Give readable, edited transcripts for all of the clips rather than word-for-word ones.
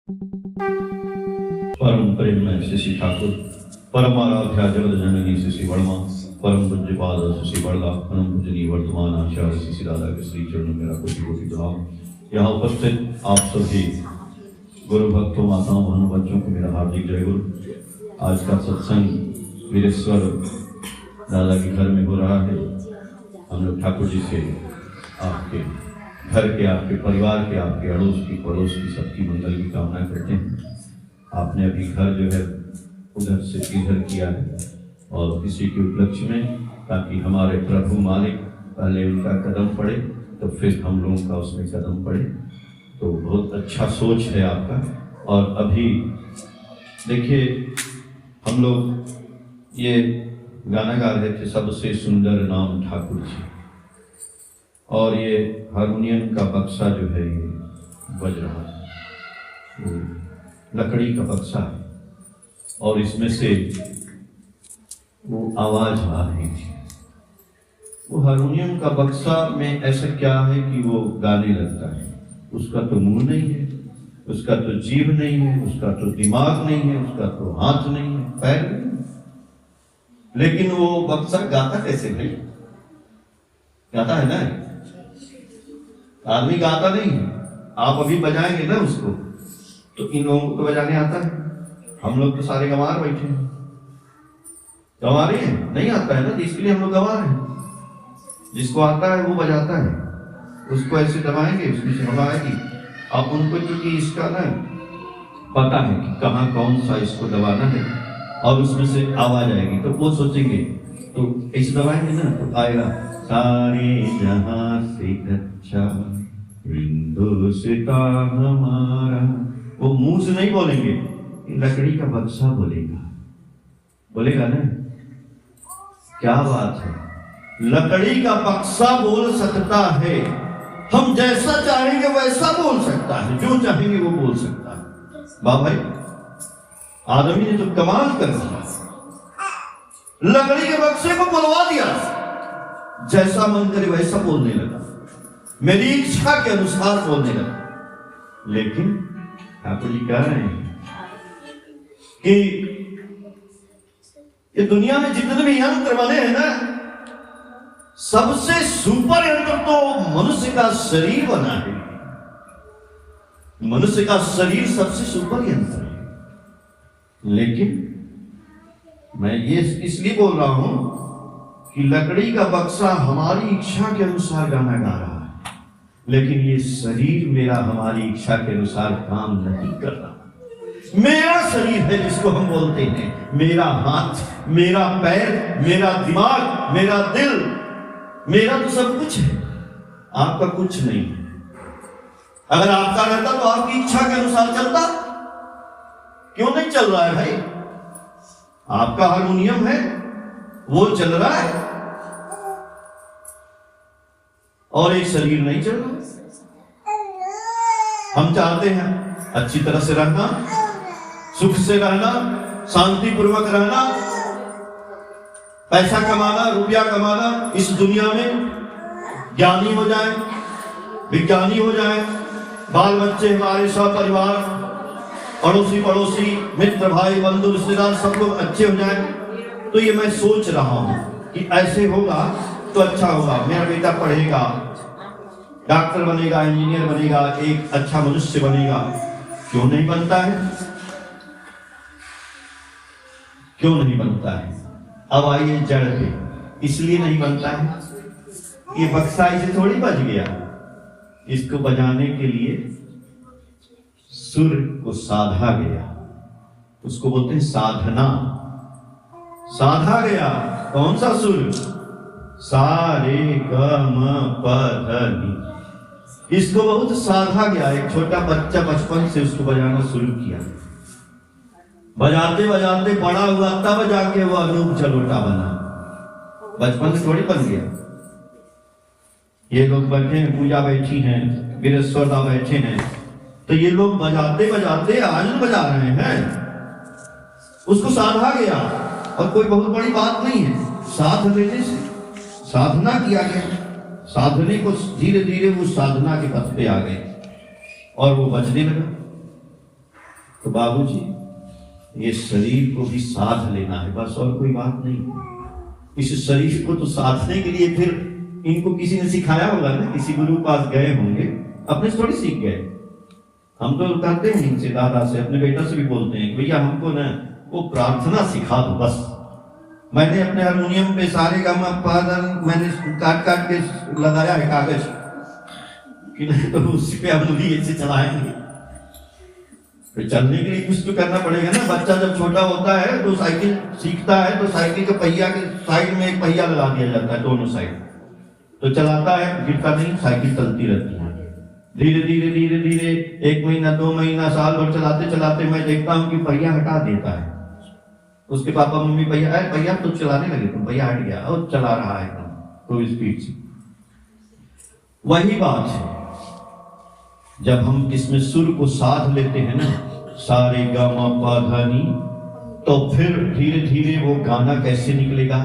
परम प्रेम में शशि ठाकुर, परम आराध्या जगत जननी शशि वर्मा, परम पूज्यपाद शशि बड़गा, परम पूजनीय वर्तमान आचार्य शशि दादा के श्री चरणों में मेरा कोटि कोटि प्रणाम। यहाँ उपस्थित आप सभी गुरु भक्तों, माताओं, बहनों, बच्चों को मेरा हार्दिक जय गुरु। आज का सत्संग वीरेश्वर दादा के घर में हो रहा है। हम लोग ठाकुर जी से आपके घर के, आपके परिवार के, आपके अड़ोस की, पड़ोस की, सबकी मंगल की कामना करते हैं। आपने अभी घर जो है उधर से इधर किया है और इसी के उपलक्ष्य में, ताकि हमारे प्रभु मालिक पहले उनका कदम पड़े तो फिर हम लोगों का उसमें कदम पड़े। तो बहुत अच्छा सोच है आपका। और अभी देखिए, हम लोग ये गाना गा रहे थे, सबसे सुंदर नाम ठाकुर जी, और ये हारमोनियम का बक्सा जो है ये बज रहा है, लकड़ी का बक्सा है, और इसमें से वो आवाज आ रही थी। वो हारमोनियम का बक्सा में ऐसा क्या है कि वो गाने लगता है। उसका तो मुंह नहीं है, उसका तो जीभ नहीं है, उसका तो दिमाग नहीं है, उसका तो हाथ नहीं है, पैर नहीं है, लेकिन वो बक्सा गाता कैसे भाई? गाता है ना, आदमी गाता नहीं है। आप अभी बजाएंगे ना उसको, तो इन लोगों को तो बजाने आता है। हम लोग तो सारे गंवार बैठे हैं, गंवा रहे हैं, नहीं आता है ना, इसके लिए हम लोग गंवा रहे हैं। जिसको आता है वो बजाता है, उसको ऐसे दबाएंगे, उसमें से हवा आएगी। अब उनको क्योंकि इसका ना पता है कि कहाँ कौन सा इसको दबाना है और उसमें से आवाज आएगी, तो वो सोचेंगे, तो ऐसे दबाएंगे ना तो आएगा, सारे जहां से अच्छा हिंदुस्ता हमारा। वो मुंह से नहीं बोलेंगे, लकड़ी का बक्सा बोलेगा, बोलेगा ना। क्या बात है, लकड़ी का बक्सा बोल सकता है। हम जैसा चाहेंगे वैसा बोल सकता है, जो चाहेंगे वो बोल सकता है। वाह भाई, आदमी ने तो कमाल कर दिया, लकड़ी के बक्से को बुलवा दिया, जैसा मन करे वैसा बोलने लगा, मेरी इच्छा के अनुसार बोलने लगा। लेकिन ठाकुर जी कह रहे हैं कि ये दुनिया में जितने भी यंत्र बने हैं ना, सबसे सुपर यंत्र तो मनुष्य का शरीर बना है। मनुष्य का शरीर सबसे सुपर यंत्र है। लेकिन मैं ये इसलिए बोल रहा हूं कि लकड़ी का बक्सा हमारी इच्छा के अनुसार गाना गा रहा है, लेकिन ये शरीर मेरा हमारी इच्छा के अनुसार काम नहीं कर रहा। मेरा शरीर है जिसको हम बोलते हैं, मेरा हाथ, मेरा पैर, मेरा दिमाग, मेरा दिल, मेरा तो सब कुछ है, आपका कुछ नहीं है। अगर आपका रहता तो आपकी इच्छा के अनुसार चलता, क्यों नहीं चल रहा है भाई? आपका हारमोनियम है, वो चल रहा है, और एक शरीर नहीं चल रहा। हम चाहते हैं अच्छी तरह से रहना, सुख से रहना, शांति पूर्वक रहना, पैसा कमाना, रुपया कमाना, इस दुनिया में ज्ञानी हो जाए, विज्ञानी हो जाए, बाल बच्चे हमारे सब परिवार, अड़ोसी पड़ोसी, मित्र भाई बंधु रिश्तेदार सब लोग अच्छे हो जाए। तो ये मैं सोच रहा हूं कि ऐसे होगा तो अच्छा होगा। मेरा बेटा पढ़ेगा, डॉक्टर बनेगा, इंजीनियर बनेगा, एक अच्छा मनुष्य बनेगा। क्यों नहीं बनता है? क्यों नहीं बनता है? अब आइए जड़ पे, इसलिए नहीं बनता है, ये बक्सा इसे थोड़ी बज गया। इसको बजाने के लिए सुर को साधा गया, उसको बोलते हैं साधना। साधा गया, कौन सा सुर? सारे गम पधनी। इसको बहुत साधा गया। एक छोटा बच्चा बचपन से उसको बजाना शुरू किया, बजाते बजाते बड़ा हुआ, तब जाके वो अनूप चलोटा बना। बचपन से थोड़ी बन गया। ये लोग बैठे हैं, पूजा बैठी हैं, वीरेश्वर दा बैठे हैं, तो ये लोग बजाते बजाते आज बजा रहे हैं। उसको साधा गया, और कोई बहुत बड़ी बात नहीं है। साध लेने से साधना किया गया, साधने को धीरे धीरे वो साधना के पथ पे आ गए और वो बजने लगा। तो बाबूजी ये शरीर को भी साध लेना है, बस और कोई बात नहीं। इस शरीर को तो साधने के लिए फिर इनको किसी ने सिखाया होगा ना, किसी गुरु पास गए होंगे, अपने से थोड़ी सीख गए। हम तो कहते हैं इनसे, दादा से, अपने बेटा से भी बोलते हैं भैया हमको ना वो प्रार्थना सिखा दो बस। मैंने अपने हारमोनियम पे सारे गामा पादर मैंने काट काट के लगाया है कागज कि नहीं तो उसी पे हम भी ऐसे चलाएंगे। तो चलने के लिए कुछ तो करना पड़ेगा ना। बच्चा जब छोटा होता है तो साइकिल सीखता है तो साइकिल के पहिया के साइड में एक पहिया लगा दिया जाता है, दोनों साइड, तो चलाता है, गिरता नहीं, साइकिल चलती रहती है। धीरे धीरे धीरे धीरे 1 महीना 2 महीना साल भर चलाते चलाते मैं देखता हूँ कि पहिया हटा देता है। उसके पापा मम्मी पहिया तो चलाने लगे, तो पहिया हट गया और चला रहा है एकदम तो स्पीड से। वही बात है, जब हम इसमें सुर को साध लेते हैं ना, सारे गा मा पा धा नी, तो फिर धीरे धीरे वो गाना कैसे निकलेगा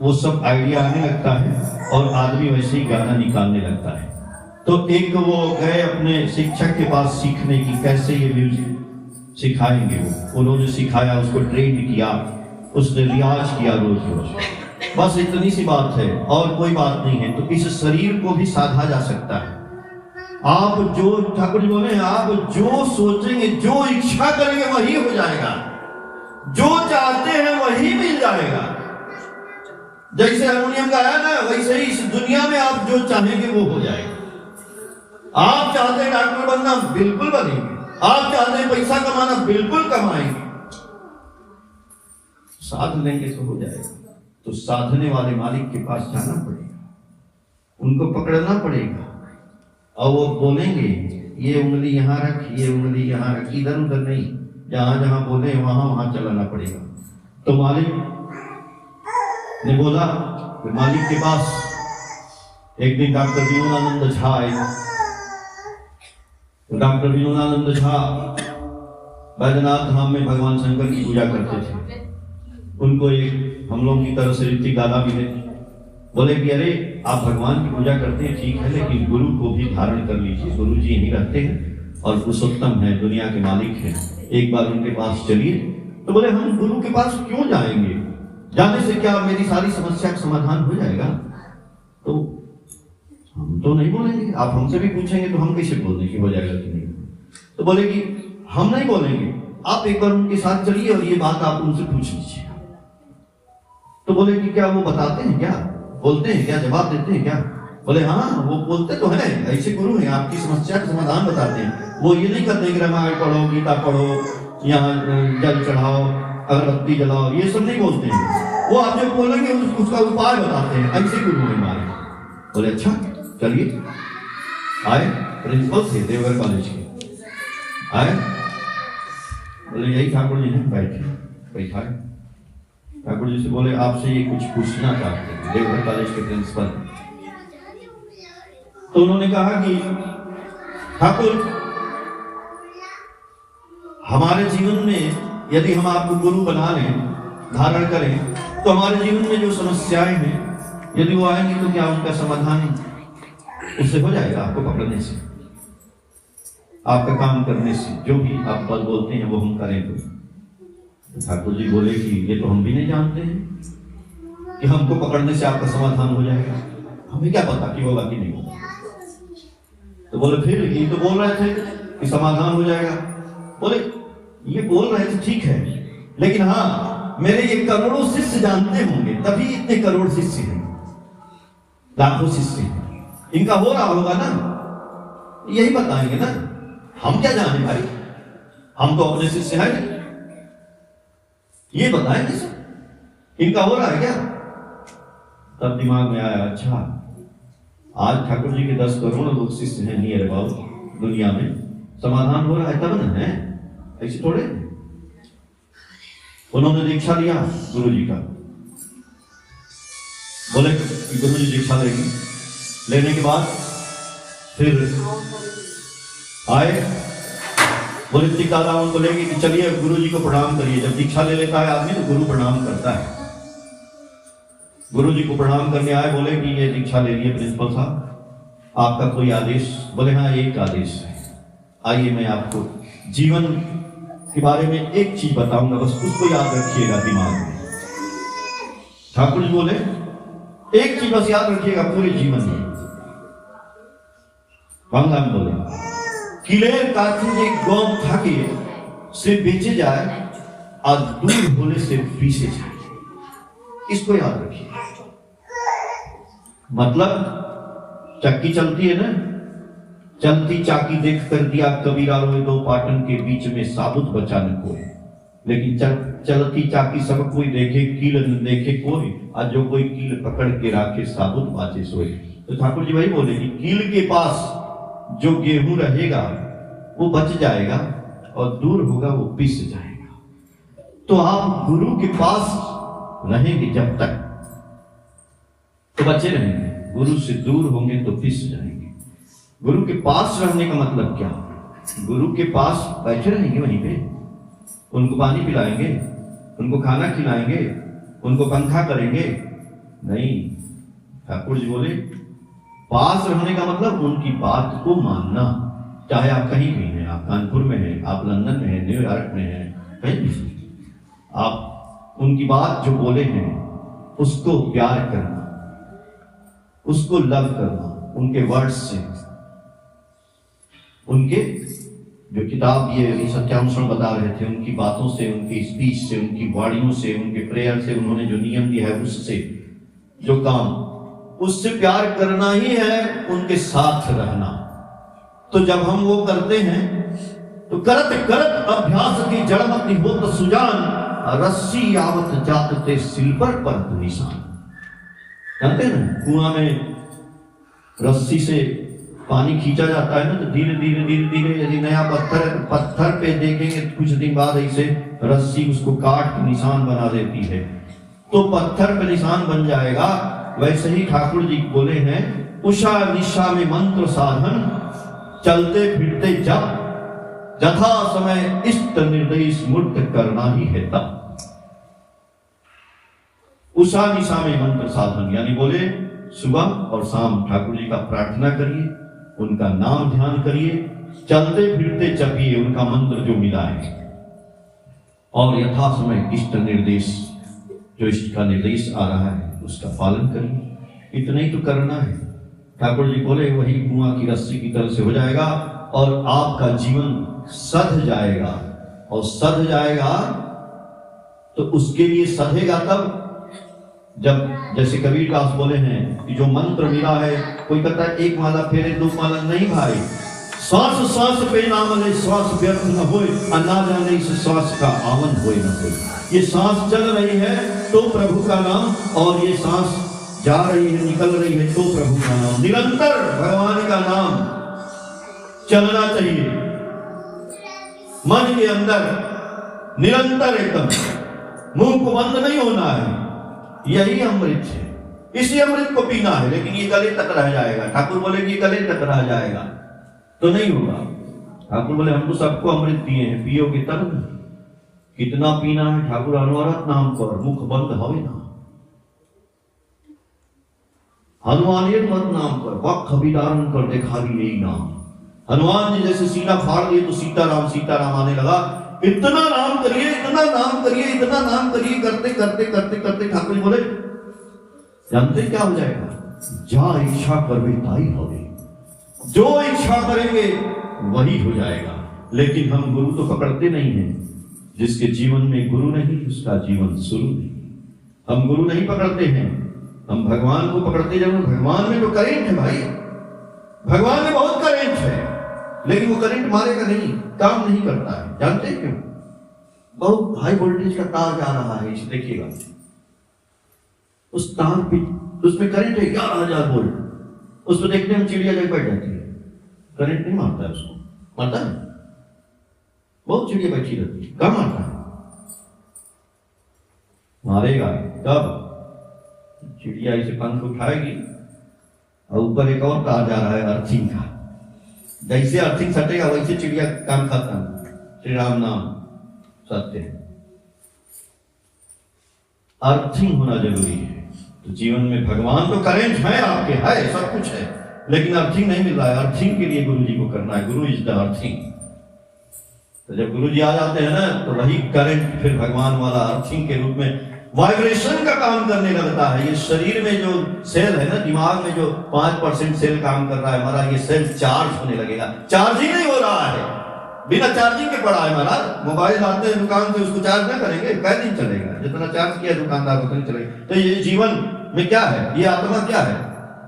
वो सब आइडिया आने लगता है और आदमी वैसे ही गाना निकालने लगता है। तो एक वो गए अपने शिक्षक के पास सीखने की, कैसे ये म्यूजिक सिखाएंगे। वो उन्होंने सिखाया, उसको ट्रेन किया, उसने रियाज किया रोज रोज, बस इतनी सी बात है और कोई बात नहीं है। तो इस शरीर को भी साधा जा सकता है। आप जो ठाकुर जी बोले, आप जो सोचेंगे, जो इच्छा करेंगे वही हो जाएगा, जो चाहते हैं वही मिल जाएगा। जैसे हारमोनियम गाया ना, वैसे ही इस दुनिया में आप जो चाहेंगे वो हो जाएगा। आप चाहते हैं डॉक्टर बनना, बिल्कुल बनेंगे। आप चाहते हैं पैसा कमाना, बिल्कुल कमाएंगे। साध लेंगे तो हो जाएगा। तो साधने वाले मालिक के पास जाना पड़ेगा, उनको पकड़ना पड़ेगा और वो बोलेंगे ये उंगली यहाँ रख, ये उंगली यहाँ रख, इधर उधर नहीं, जहां जहां बोले वहां वहां चलाना पड़ेगा। तो मालिक ने बोला, मालिक के पास एक दिन डॉक्टर विनोदानंद झा आए। डॉक्टर विनोदानंद झा बैद्यनाथ धाम में भगवान शंकर की पूजा करते थे। उनको एक हम लोग की तरह से ऋतिक दादा मिले, बोले कि अरे आप भगवान की पूजा करते हैं ठीक है, लेकिन गुरु को भी धारण कर लीजिए। गुरु जी यहीं रहते हैं और पुरुषोत्तम है, दुनिया के मालिक हैं, एक बार उनके पास चलिए। तो बोले हम गुरु के पास क्यों जाएंगे, जाने से क्या मेरी सारी समस्या का समाधान हो जाएगा? तो हम तो नहीं बोलेंगे, आप हमसे भी पूछेंगे तो हम कैसे बोल दें कि हो जाएगा कि नहीं। तो बोले कि हम नहीं बोलेंगे, आप एक बार उनके साथ चलिए और ये बात आप उनसे पूछ लीजिए। तो बोले कि क्या वो बताते हैं, क्या बोलते हैं, क्या जवाब देते हैं क्या? बोले हाँ वो बोलते तो हैं, ऐसे गुरु हैं, आपकी समस्या का समाधान बताते हैं। वो ये नहीं करते कि रामायण पढ़ो, गीता पढ़ो, यहाँ जल चढ़ाओ, अगरबत्ती जलाओ, ये सब नहीं बोलते हैं। वो आप जो बोलेंगे उसका उपाय बताते हैं, ऐसे गुरु हैं हमारे। बोले अच्छा चलिए। आए, प्रिंसिपल थे देवघर कॉलेज के, आए, बोले यही ठाकुर जी हैं, बैठा। ठाकुर जी से बोले आपसे ये कुछ पूछना चाहते हैं, देवघर कॉलेज के प्रिंसिपल। तो उन्होंने कहा कि ठाकुर हमारे जीवन में यदि हम आपको गुरु बना लें, धारण करें, तो हमारे जीवन में जो समस्याएं हैं यदि वो आएंगी तो क्या उनका समाधान उससे हो जाएगा? आपको पकड़ने से, आपका काम करने से, जो भी आप बल बोलते हैं वो हम करें। तो ठाकुर जी बोले कि ये तो हम भी नहीं जानते हैं कि हमको पकड़ने से आपका समाधान हो जाएगा, हमें क्या पता कि होगा कि नहीं होगा। तो बोले फिर ये तो बोल रहे थे कि समाधान हो जाएगा। बोले ये बोल रहे थे ठीक है, लेकिन हाँ मेरे ये करोड़ों शिष्य जानते होंगे, तभी इतने करोड़ शिष्य हैं, लाखों शिष्य हैं, इनका हो रहा होगा ना, यही बताएंगे ना। हम क्या जाने भाई, हम तो अपने शिष्य हैं, ये बताएंगे सब इनका हो रहा है क्या? तब दिमाग में आया अच्छा आज ठाकुर जी के 10 करोड़ लोग शिष्य हैं नियर अबाउट दुनिया में, समाधान हो रहा है तब ना है, ऐसे थोड़े। उन्होंने दीक्षा लिया गुरु जी का, बोले कि गुरु जी दीक्षा लेंगे। लेने के बाद फिर आए, बोले दादा उनको लेंगे कि चलिए गुरु जी को प्रणाम करिए। जब दीक्षा ले लेता है आदमी तो गुरु प्रणाम करता है। गुरु जी को प्रणाम करने आए, बोले कि ये दीक्षा ले लिए प्रिंसिपल साहब, आपका कोई आदेश? बोले हाँ एक आदेश है, आइए मैं आपको जीवन के बारे में एक चीज बताऊंगा, बस उसको याद रखिएगा दिमाग में। ठाकुर जी बोले एक चीज बस याद रखिएगा पूरे जीवन में। बांग्ला में बोले किलेर काठी गम थाके से बेचे जाए और दूर होने से पीछे जाए, इसको याद रखिए। मतलब चक्की चलती है ना, चलती चाकी देख कर दिया कबीरा रोए दो पाटन के बीच में साबुत बचा न कोई। लेकिन चलती चाकी सब कोई देखे कील न देखे कोई, आज जो कोई कील पकड़ के राखे साबुत बाजे सोए। तो ठाकुर जी वही बोले कि कील के पास जो गेहूं रहेगा वो बच जाएगा और दूर होगा वो पिस जाएगा। तो आप गुरु के पास रहेंगे जब तक तो बचे रहेंगे, गुरु से दूर होंगे तो पिस जाएंगे। गुरु के पास रहने का मतलब क्या? गुरु के पास बैठे रहेंगे वहीं पे, उनको पानी पिलाएंगे, उनको खाना खिलाएंगे, उनको पंखा करेंगे? नहीं, ठाकुर जी बोले पास रहने का मतलब उनकी बात को मानना। चाहे आप कहीं भी हैं, आप कानपुर में हैं, आप लंदन में हैं, न्यूयॉर्क में हैं, कहीं भी, आप उनकी बात जो बोले हैं उसको प्यार करना, उसको लव करना, उनके वर्ड्स से, उनके जो किताब ये सत्यानुसरण बता रहे थे, उनकी बातों से, उनकी स्पीच से, उनकी वाणियों से, उनके प्रेयर से, उन्होंने जो नियम दिया है उससे, जो काम, उससे प्यार करना ही है, उनके साथ रहना। तो जब हम वो करते हैं तो करत करत अभ्यास की जड़मति हो तो सुजान, रस्सी आवत जाते सिल पर निशान। जानते हैं ना, कुआं में रस्सी से पानी खींचा जाता है ना, तो धीरे धीरे धीरे धीरे यदि नया पत्थर पे देखेंगे तो कुछ दिन बाद ऐसे रस्सी उसको काट के निशान बना देती है, तो पत्थर पे निशान बन जाएगा। वैसे ही ठाकुर जी बोले हैं उषा निशा में मंत्र साधन, चलते फिरते जब जथा समय इष्ट निर्देश मूर्त करना ही है तब। उषा निशा में मंत्र साधन यानी बोले सुबह और शाम ठाकुर जी का प्रार्थना करिए, उनका नाम ध्यान करिए, चलते फिरते जपिए उनका मंत्र जो मिला है, और यथा समय इष्ट निर्देश, जो इष्ट का निर्देश आ रहा है उसका पालन करिए। इतना ही तो करना है। ठाकुर जी बोले वही कुआं की रस्सी की तरह से हो जाएगा और आपका जीवन सध जाएगा, और सध जाएगा तो उसके लिए सधेगा तब जब, जैसे कबीर दास बोले हैं कि जो मंत्र मिला है, कोई कहता है एक माला फेरे दो माला, नहीं भाई, श्वास श्वास पे नाम ले, श्वास व्यर्थ न होए, ना जाने इस श्वास का आवन होए न होए। ये सांस चल रही है तो प्रभु का नाम, और ये सांस जा रही है, निकल रही है तो प्रभु का नाम। निरंतर भगवान का नाम चलना चाहिए मन के अंदर, निरंतर एकदम, मुंह को बंद नहीं होना है। यही अमृत है, इसी अमृत को पीना है। लेकिन ये गले तक रह जाएगा, ठाकुर बोले कि गले तक रह जाएगा तो नहीं होगा। ठाकुर बोले हमको सबको अमृत दिए हैं, पियोगे तब ना। कितना पीना है? ठाकुर अनवरत नाम कर, मुख बंद होवे ना। हनुमान मत नाम कर, वक्त खबीदारन कर दे खाली यही नाम। हनुमान जी जैसे सीना फाड़ दिए तो सीताराम सीताराम आने लगा। इतना नाम करिए, इतना नाम करिए, इतना नाम करिए, करते करते करते करते ठाकुर बोले जानते क्या हो जाएगा? जा इच्छा करवे ताई होवे, जो इच्छा करेंगे वही हो जाएगा। लेकिन हम गुरु तो पकड़ते नहीं हैं। जिसके जीवन में गुरु नहीं उसका जीवन शुरू नहीं। हम गुरु नहीं पकड़ते हैं, हम भगवान को पकड़ते जरूर। भगवान में तो करेंट है भाई, भगवान में बहुत करेंट है, लेकिन वो करंट मारेगा नहीं, काम नहीं करता है। जानते हैं क्यों? बहुत हाई वोल्टेज का तार जा रहा है, इसे देखिएगा, उस तार पे उसमें करंट है 11,000 वोल्ट। उसको देखने में चिड़िया जग बैठ जाती है, करंट नहीं मारता है उसको। मारता है? बहुत चिड़िया बैठी रहती है, कब मारता है? मारेगा कब? चिड़िया इसे पंख उठाएगी और ऊपर एक और तार जा रहा है अर्थिंग का, जैसे अर्थिंग सटेगा वैसे चिड़िया काम खत्म। श्री राम नाम सत्य है, अर्थिंग होना जरूरी है। तो जीवन में भगवान तो करेंट है, आपके है, सब कुछ है, लेकिन अर्थिंग नहीं मिल रहा है। अर्थिंग के लिए गुरु जी को करना है। गुरु इज द अर्थिंग। तो जब गुरु जी आ जाते हैं ना तो वही करंट फिर भगवान वाला अर्थिंग के रूप में वाइब्रेशन का काम करने लगता है। ये शरीर में जो सेल है ना, दिमाग में जो 5% सेल काम कर रहा है हमारा, ये सेल चार्ज होने लगेगा। चार्जिंग नहीं हो रहा है, बिना चार्जिंग के पड़ा है महाराज। मोबाइल लाते हैं दुकान से, उसको चार्ज ना करेंगे कै दिन चलेगा? जितना चार्ज किया दुकानदार उतना चलेगा। तो ये जीवन में क्या है, ये आत्मा क्या है?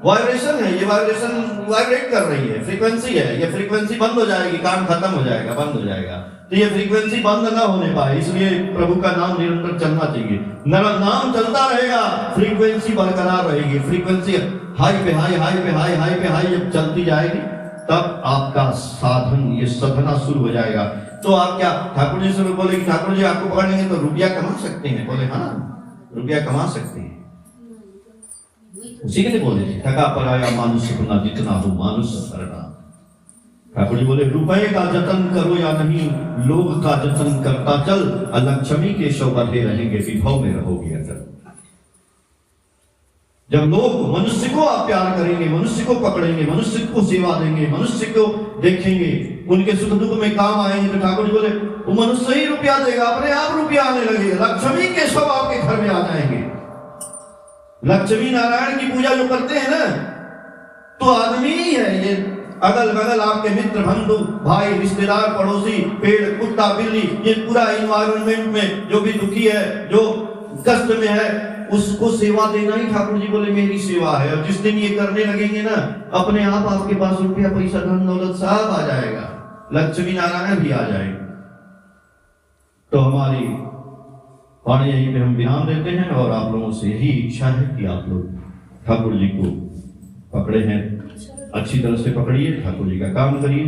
वाइब्रेशन है। ये वाइब्रेशन वाइब्रेट कर रही है, फ्रीक्वेंसी है। ये फ्रीक्वेंसी बंद हो जाएगी, काम खत्म हो जाएगा, बंद हो जाएगा। तो ये फ्रीक्वेंसी बंद ना होने पाए, इसलिए प्रभु का नाम निरंतर चलना चाहिए। नाम चलता रहेगा, फ्रीक्वेंसी बरकरार रहेगी। फ्रीक्वेंसी हाई पे हाई, हाई पे हाई, हाई पे हाई जब चलती जाएगी तब आपका साधन, ये साधना शुरू हो जाएगा। तो आप क्या ठाकुर जी से बोले कि ठाकुर जी आपको पकड़ेंगे तो रुपया कमा सकते हैं? बोले हाँ, रुपया कमा सकते हैं। उसी के लिए बोले थे, थका पराया मानुष अपना जितना हो मानुष सरना। ठाकुर जी बोले रुपए का जतन करो या नहीं, लोग का जतन करता चल, लक्ष्मी के शव बढ़े रहेंगे, विभव में रहोगे अचल। जब लोग मनुष्य को आप प्यार करेंगे, मनुष्य को पकड़ेंगे, मनुष्य को सेवा देंगे, मनुष्य को देखेंगे, उनके सुख दुख में काम आएंगे, तो ठाकुर जी बोले वो मनुष्य ही रुपया देगा, अपने आप रुपया आने लगेगा। लक्ष्मी के शव आपके घर में आ जाएंगे। लक्ष्मी नारायण की पूजा जो करते हैं ना, तो आदमी ही है। ये अगल बगल आपके मित्र, बंधु, भाई, रिश्तेदार, पड़ोसी, पेड़, कुत्ता, बिल्ली, ये पूरा इन्वायरमेंट में जो भी दुखी है, जो कष्ट में है, उसको सेवा देना ही ठाकुर जी बोले मेरी सेवा है। और जिस दिन ये करने लगेंगे ना, अपने आप आपके पास रुपया, पैसा, धन दौलत सब आ जाएगा, लक्ष्मी नारायण भी आ जाएगा। तो हमारी वाणी यहीं पे हम ध्यान देते हैं और आप लोगों से यही इच्छा है कि आप लोग ठाकुर जी को पकड़े हैं, अच्छी तरह से पकड़िए, ठाकुर जी का काम करिए।